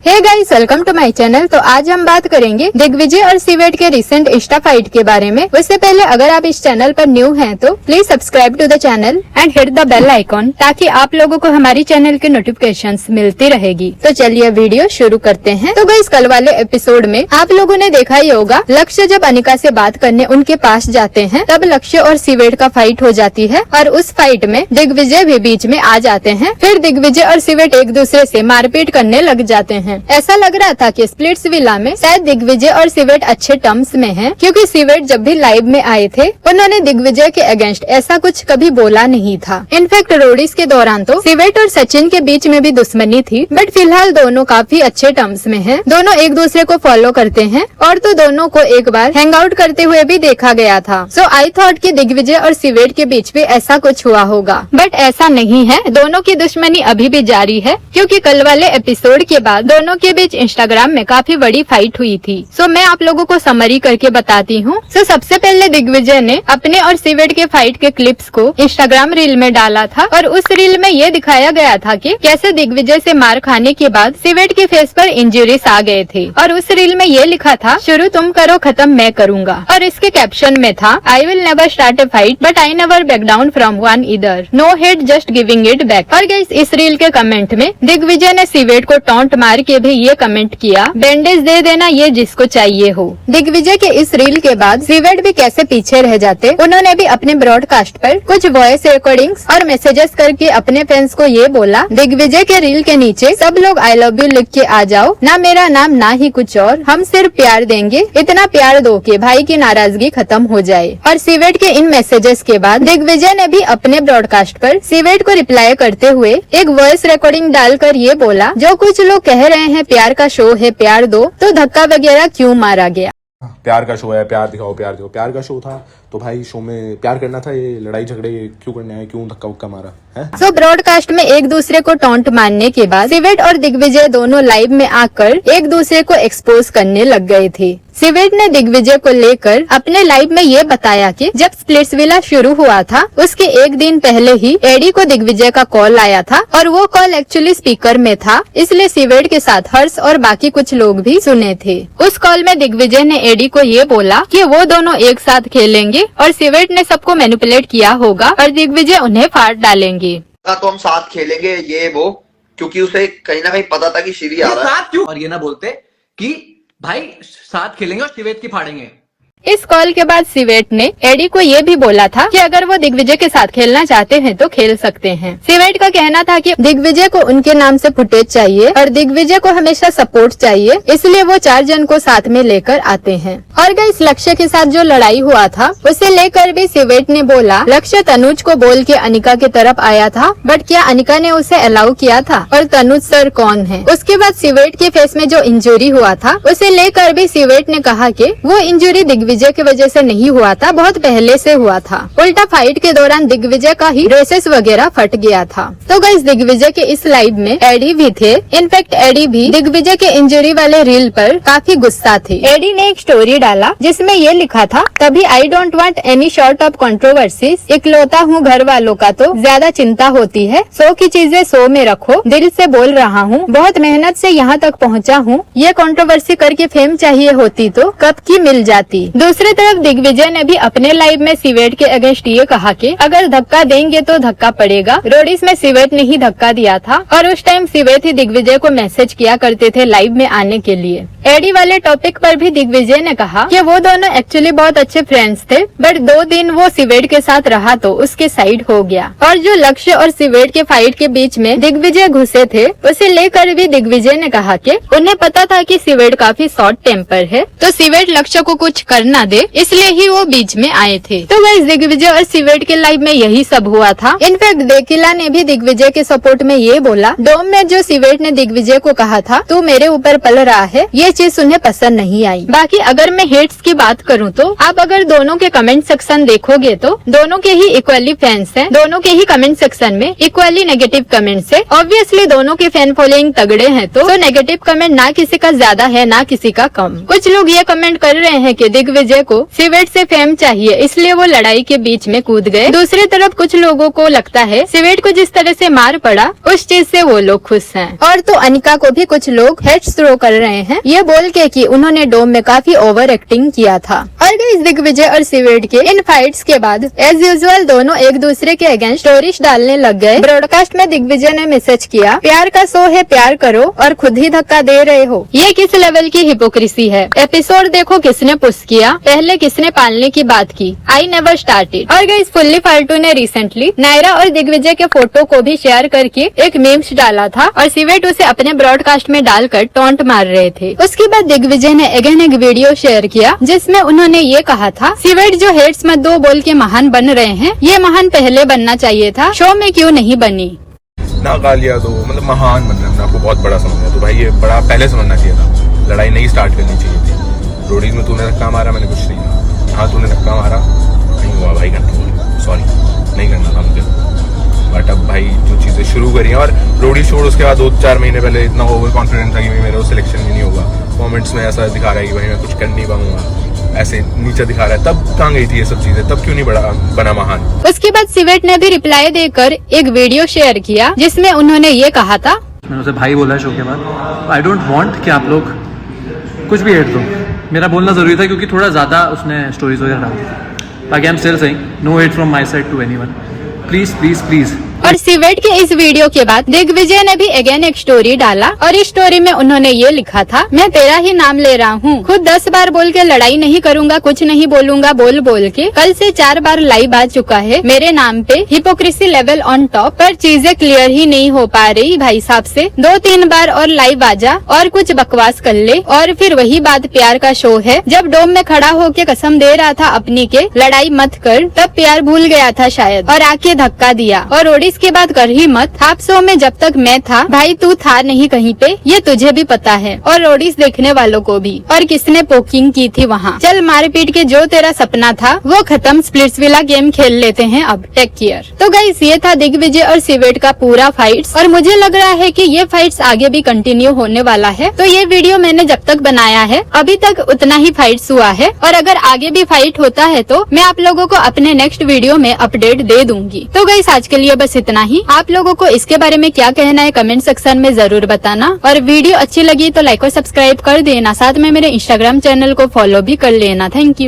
Hey guys, welcome to my channel. तो आज हम बात करेंगे दिग्विजय और सीवेट के रिसेंट इंस्टा फाइट के बारे में। उससे पहले अगर आप इस चैनल पर न्यू हैं तो please subscribe to the channel and hit the bell icon, ताकि आप लोगों को हमारी चैनल की नोटिफिकेशंस मिलती रहेगी। तो चलिए वीडियो शुरू करते हैं। तो गाइस, कल वाले एपिसोड में आप लोगों ने देखा ही होगा, लक्ष्य जब अनिका से बात करने उनके पास जाते हैं तब लक्ष्य और सीवेट का फाइट हो जाती है और उस फाइट में दिग्विजय भी बीच में आ जाते हैं। फिर दिग्विजय और सीवेट एक दूसरे से मारपीट करने लग जाते हैं। ऐसा लग रहा था कि स्प्लिट्स विला में शायद दिग्विजय और सीवेट अच्छे टर्म्स में हैं, क्योंकि सीवेट जब भी लाइव में आए थे उन्होंने दिग्विजय के अगेंस्ट ऐसा कुछ कभी बोला नहीं था। इनफैक्ट रोडीज के दौरान तो सीवेट और सचिन के बीच में भी दुश्मनी थी, बट फिलहाल दोनों काफी अच्छे टर्म्स में हैं। दोनों एक दूसरे को फॉलो करते हैं और तो दोनों को एक बार हैंग आउट करते हुए भी देखा गया था। सो आई थॉट कि दिग्विजय और सीवेट के बीच भी ऐसा कुछ हुआ होगा, बट ऐसा नहीं है। दोनों की दुश्मनी अभी भी जारी है, क्योंकि कल वाले एपिसोड के बाद दोनों के बीच इंस्टाग्राम में काफी बड़ी फाइट हुई थी। सो मैं आप लोगों को समरी करके बताती हूँ। सो सबसे पहले दिग्विजय ने अपने और सीवेट के फाइट के क्लिप्स को इंस्टाग्राम रील में डाला था और उस रील में ये दिखाया गया था कि कैसे दिग्विजय से मार खाने के बाद सीवेट के फेस पर इंजरीज आ गए थे। और उस रील में ये लिखा था, शुरू तुम करो, खत्म मैं करूँगा। और इसके कैप्शन में था, I will never start a fight but I never back down from one either, no hate just giving it back. और गाइस, इस रील के कमेंट में दिग्विजय ने सीवेट को टॉन्ट मार के भी ये कमेंट किया, बैंडेज दे देना ये जिसको चाहिए हो। दिग्विजय के इस रील के बाद सीवेट भी कैसे पीछे रह जाते। उन्होंने भी अपने ब्रॉडकास्ट पर कुछ वॉइस रिकॉर्डिंग्स और मैसेजेस करके अपने फैंस को ये बोला, दिग्विजय के रील के नीचे सब लोग आई लव यू लिख के आ जाओ, ना मेरा नाम ना ही कुछ और, हम सिर्फ प्यार देंगे, इतना प्यार दो कि भाई की नाराजगी खत्म हो जाए। और सीवेट के इन मैसेजेस के बाद दिग्विजय ने भी अपने ब्रॉडकास्ट पर सीवेट को रिप्लाई करते हुए एक वॉइस रिकॉर्डिंग डालकर ये बोला, जो कुछ लोग कह रहे हैं प्यार का शो है, प्यार दो, तो धक्का वगैरह क्यों मारा गया। प्यार का शो है, प्यार दिखाओ, प्यार दिखाओ। प्यार का शो था तो भाई शो में प्यार करना था, ये लड़ाई झगड़े क्यों करने आए, क्यों धक्का वक्का मारा है। सो ब्रॉडकास्ट में एक दूसरे को टॉन्ट मारने के बाद सीवेट और दिग्विजय दोनों लाइव में आकर एक दूसरे को एक्सपोज करने लग गए थे। सीवेट ने दिग्विजय को लेकर अपने लाइव में ये बताया कि जब स्प्लिट्सविला शुरू हुआ था उसके एक दिन पहले ही एडी को दिग्विजय का कॉल आया था और वो कॉल एक्चुअली स्पीकर में था, इसलिए सीवेट के साथ हर्ष और बाकी कुछ लोग भी सुने थे। उस कॉल में दिग्विजय ने एडी को ये बोला कि वो दोनों एक साथ खेलेंगे और सीवेट ने सबको मैनिपुलेट किया होगा और दिग्विजय उन्हें फाड़ डालेंगे। तो हम साथ खेलेंगे ये वो, क्योंकि उसे कहीं ना कहीं पता था कि शिवी आ रहा है। साथ क्यों, और ये ना बोलते कि भाई साथ खेलेंगे और शिवेत की फाड़ेंगे। इस कॉल के बाद सीवेट ने एडी को ये भी बोला था कि अगर वो दिग्विजय के साथ खेलना चाहते हैं तो खेल सकते हैं। सीवेट का कहना था कि दिग्विजय को उनके नाम से फुटेज चाहिए और दिग्विजय को हमेशा सपोर्ट चाहिए, इसलिए वो 4 जन को साथ में लेकर आते हैं। और गाइस, लक्ष्य के साथ जो लड़ाई हुआ था उसे लेकर भी सीवेट ने बोला, लक्ष्य तनुज को बोल के अनिका की तरफ आया था, बट क्या अनिका ने उसे अलाउ किया था, और तनुज सर कौन है। उसके बाद सीवेट के फेस में जो इंजरी हुआ था उसे लेकर भी सीवेट ने कहा कि वो इंजरी दिग्विजय की वजह से नहीं हुआ था, बहुत पहले से हुआ था। उल्टा फाइट के दौरान दिग्विजय का ही ड्रेसेस वगैरह फट गया था। तो गाइस, दिग्विजय के इस लाइव में एडी भी थे। इनफैक्ट एडी भी दिग्विजय के इंजरी वाले रील पर काफी गुस्सा थे। एडी ने एक स्टोरी डाला जिसमें ये लिखा था, तभी I don't want any short of controversies, इकलौता हूँ घर वालों का तो ज्यादा चिंता होती है, सो की चीजें सो में रखो, दिल से बोल रहा हूँ, बहुत मेहनत से यहाँ तक पहुँचा हूँ, ये कंट्रोवर्सी करके फेम चाहिए होती तो कब की मिल जाती। दूसरी तरफ दिग्विजय ने भी अपने लाइव में सीवेट के अगेंस्ट ये कहा कि अगर धक्का देंगे तो धक्का पड़ेगा। रोडीज में सीवेट ने ही धक्का दिया था और उस टाइम सीवेट ही दिग्विजय को मैसेज किया करते थे लाइव में आने के लिए। एडी वाले टॉपिक पर भी दिग्विजय ने कहा कि वो दोनों एक्चुअली बहुत अच्छे फ्रेंड्स थे, बट 2 दिन वो सीवेट के साथ रहा तो उसके साइड हो गया। और जो लक्ष्य और सीवेट के फाइट के बीच में दिग्विजय घुसे थे उसे लेकर भी दिग्विजय ने कहा कि उन्हें पता था कि सीवेट काफी शॉर्ट टेम्पर है, तो सीवेट लक्ष्य को कुछ करना दे, इसलिए ही वो बीच में आए थे। तो गाइस, दिग्विजय और सीवेट के लाइव में यही सब हुआ था। इनफैक्ट देकिला ने भी दिग्विजय के सपोर्ट में ये बोला, डोम में जो सीवेट ने दिग्विजय को कहा था तू मेरे ऊपर पल रहा है, ये चीज उन्हें पसंद नहीं आई। बाकी अगर मैं हेट्स की बात करूँ तो आप अगर दोनों के कमेंट सेक्शन देखोगे तो दोनों के ही इक्वली फैंस हैं, दोनों के ही कमेंट सेक्शन में इक्वली नेगेटिव कमेंट्स है। ऑब्वियसली दोनों के फैन फॉलोइंग तगड़े हैं, तो नेगेटिव कमेंट ना किसी का ज्यादा है ना किसी का कम। कुछ लोग ये कमेंट कर रहे हैं कि दिग्विजय को सिवेट से फेम चाहिए, इसलिए वो लड़ाई के बीच में कूद गए। दूसरी तरफ कुछ लोगों को लगता है सिवेट को जिस तरह से मार पड़ा उस चीज से वो लोग खुश हैं। और तो अनिका को भी कुछ लोग हेट्स थ्रो कर रहे हैं, ये बोल के कि उन्होंने डोम में काफी ओवर एक्टिंग किया था। और गाइस दिग्विजय और सिवेट के इन फाइट्स के बाद एज यूजुअल दोनों एक दूसरे के अगेंस्ट स्टोरीज डालने लग गए। ब्रॉडकास्ट में दिग्विजय ने मैसेज किया, प्यार का शो है, प्यार करो और खुद ही धक्का दे रहे हो। ये किस लेवल की हिपोक्रेसी है। एपिसोड देखो किसने पुश किया, पहले किसने पालने की बात की। I never started. और गाइस फुल्ली फाल्टू ने रिसेंटली नायरा और दिग्विजय के फोटो को भी शेयर करके एक मीम्स डाला था और सिवेट उसे अपने ब्रॉडकास्ट में डालकर टॉन्ट मार रहे थे। उसके बाद दिग्विजय ने अगेन एक वीडियो शेयर किया जिसमें उन्होंने ये कहा था, सिवेट जो हेट्स मत दो बोल के महान बन रहे हैं, ये महान पहले बनना चाहिए था, शो में क्यों नहीं बनी। ना गालियां दो, मतलब महान बनना है, आपको बहुत बड़ा समझ है तो भाई ये बड़ा पहले समझना चाहिए था, लड़ाई नहीं स्टार्ट करनी चाहिए थी। रोडीज में तूने धक्का मारा, मैंने कुछ नहीं कहा। हाँ तूने धक्का मारा, नहीं हुआ भाई कंट्रोल, सॉरी नहीं करना था मुझे। बट अब भाई जो चीजें शुरू करी हैं, और रोडी छोड़ उसके बाद 2-4 महीने पहले इतना ओवर कॉन्फिडेंस था कि भाई मेरा सिलेक्शन भी नहीं होगा, कमेंट्स में ऐसा दिखा रहा है कि भाई मैं कुछ कर नहीं पाऊंगा, ऐसे नीचे दिखा रहा है। तब कहाँ गई थी ये सब चीजें, तब क्यों नहीं बना महान। उसके बाद सिवेट ने भी रिप्लाई देकर एक वीडियो शेयर किया जिसमें उन्होंने ये कहा था, मैंने उसे भाई बोला शो के बाद, आई डोंट वांट कि आप लोग कुछ भी हेट दो, मेरा बोलना जरूरी था क्योंकि थोड़ा ज्यादा उसने स्टोरीज वगैरह डाल दी। बाकी I am still saying no hate from my side to anyone, please please please. और सिवेट के इस वीडियो के बाद दिग्विजय ने भी अगेन एक स्टोरी डाला और इस स्टोरी में उन्होंने ये लिखा था, मैं तेरा ही नाम ले रहा हूँ, खुद 10 बार बोल के लड़ाई नहीं करूंगा, कुछ नहीं बोलूंगा बोल बोल के कल से 4 बार लाइव आ चुका है मेरे नाम पे, हिपोक्रेसी लेवल ऑन टॉप, पर चीजें क्लियर ही नहीं हो पा रही भाई साहब से। 2-3 बार और लाइव आ जा और कुछ बकवास कर ले और फिर वही बात, प्यार का शो है। जब डोम में खड़ा होके कसम दे रहा था अपनी के लड़ाई मत कर, तब प्यार भूल गया था शायद और आके धक्का दिया। और इसके बाद कर ही मत, आप शो में जब तक मैं था भाई तू था नहीं कहीं पे, ये तुझे भी पता है और रोडीज देखने वालों को भी। और किसने पोकिंग की थी वहाँ, चल मार पीट के जो तेरा सपना था वो खत्म, स्प्लिट्सविला गेम खेल लेते हैं अब, टेक केयर। तो गाइस ये था दिग्विजय और सिवेट का पूरा फाइट्स और मुझे लग रहा है कि ये फाइट्स आगे भी कंटिन्यू होने वाला है। तो ये वीडियो मैंने जब तक बनाया है अभी तक उतना ही फाइट्स हुआ है और अगर आगे भी फाइट होता है तो मैं आप लोगों को अपने नेक्स्ट वीडियो में अपडेट दे दूंगी। तो गाइस आज के लिए बस इतना ही। आप लोगों को इसके बारे में क्या कहना है कमेंट सेक्शन में जरूर बताना और वीडियो अच्छी लगी तो लाइक और सब्सक्राइब कर देना, साथ में मेरे इंस्टाग्राम चैनल को फॉलो भी कर लेना। Thank you.